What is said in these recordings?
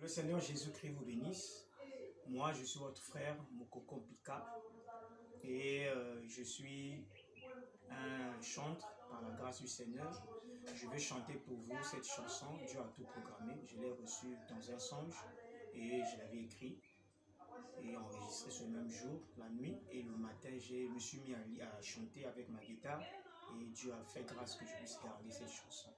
Le Seigneur Jésus-Christ vous bénisse. Moi, je suis votre frère Mokoko Pika et je suis un chantre par la grâce du Seigneur. Je vais chanter pour vous cette chanson. Dieu a tout programmé. Je l'ai reçue dans un songe et je l'avais écrit et enregistré ce même jour, la nuit. Et le matin, je me suis mis à chanter avec ma guitare et Dieu a fait grâce que je puisse garder cette chanson.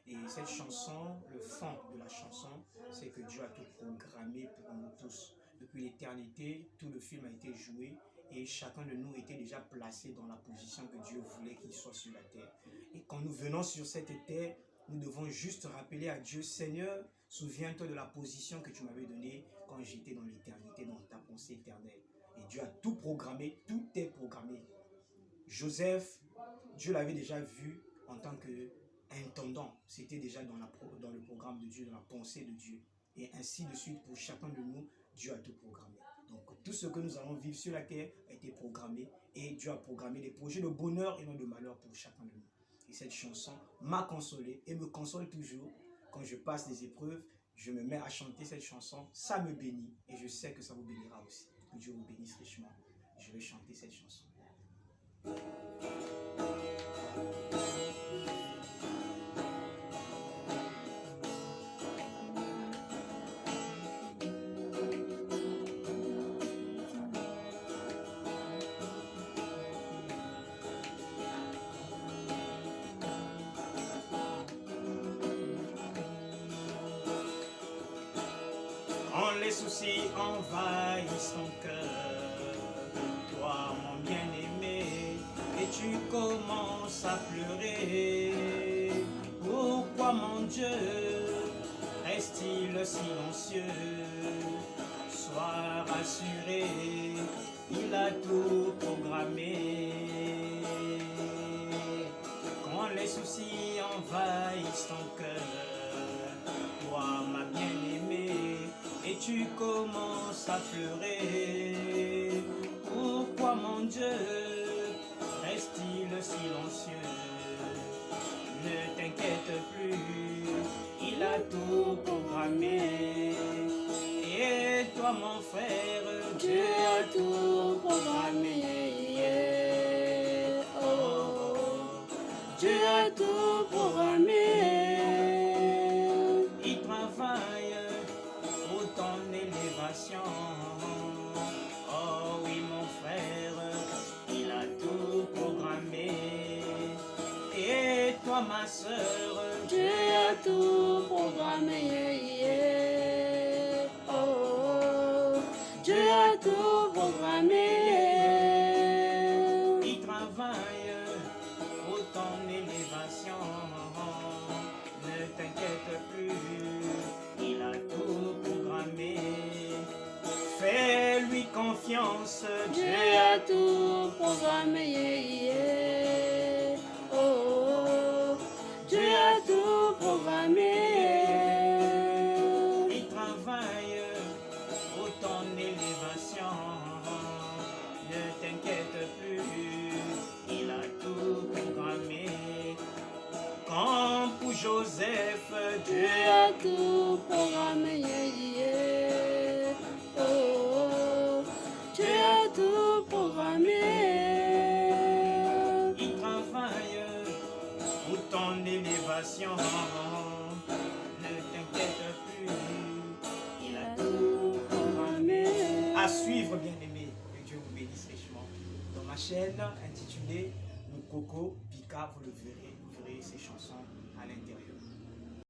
Et cette chanson, le fond de la chanson, c'est que Dieu a tout programmé pour nous tous. Depuis l'éternité, tout le film a été joué et chacun de nous était déjà placé dans la position que Dieu voulait qu'il soit sur la terre. Et quand nous venons sur cette terre, nous devons juste rappeler à Dieu, Seigneur, souviens-toi de la position que tu m'avais donnée quand j'étais dans l'éternité, dans ta pensée éternelle. Et Dieu a tout programmé, tout est programmé. Joseph, Dieu l'avait déjà vu en tant qu'intendant. C'était déjà dans le programme de Dieu, dans la pensée de Dieu. Et ainsi de suite, pour chacun de nous, Dieu a tout programmé. Donc tout ce que nous allons vivre sur la terre a été programmé. Et Dieu a programmé des projets de bonheur et non de malheur pour chacun de nous. Et cette chanson m'a consolé et me console toujours. Quand je passe des épreuves, je me mets à chanter cette chanson. Ça me bénit et je sais que ça vous bénira aussi. Que Dieu vous bénisse richement. Je vais chanter cette chanson. Quand les soucis envahissent ton cœur, toi mon bien-aimé, et tu commences à pleurer. Pourquoi mon Dieu reste-t-il silencieux? Sois rassuré, il a tout programmé. Quand les soucis envahissent ton cœur, toi ma bien-aimée, et tu commences à pleurer. Pourquoi mon Dieu reste-t-il silencieux? Ne t'inquiète plus, il a tout programmé. Et toi mon frère, Dieu a tout programmé. Oh, Dieu a tout programmé. Il travaille pour ton élévation. Oh oui mon frère, il a tout programmé. Et toi ma soeur, Dieu a tout programmé. Oh, Dieu a tout programmé. Il travaille pour ton élévation. Ne t'inquiète plus, il a tout programmé. Fais-lui confiance, Dieu a tout programmé. Oh, Dieu a tout programmé. Il travaille pour ton élévation. Ne t'inquiète plus, il a tout programmé. Comme pour Joseph, Dieu a tout programmé. Oh, Dieu a tout programmé. il travaille pour ton élévation. Ne t'inquiète plus, il a tout programmé. À suivre, bien-aimé, que Dieu vous bénisse richement. Dans ma chaîne intitulée Mokoko Pika, vous verrez ces chansons à l'intérieur.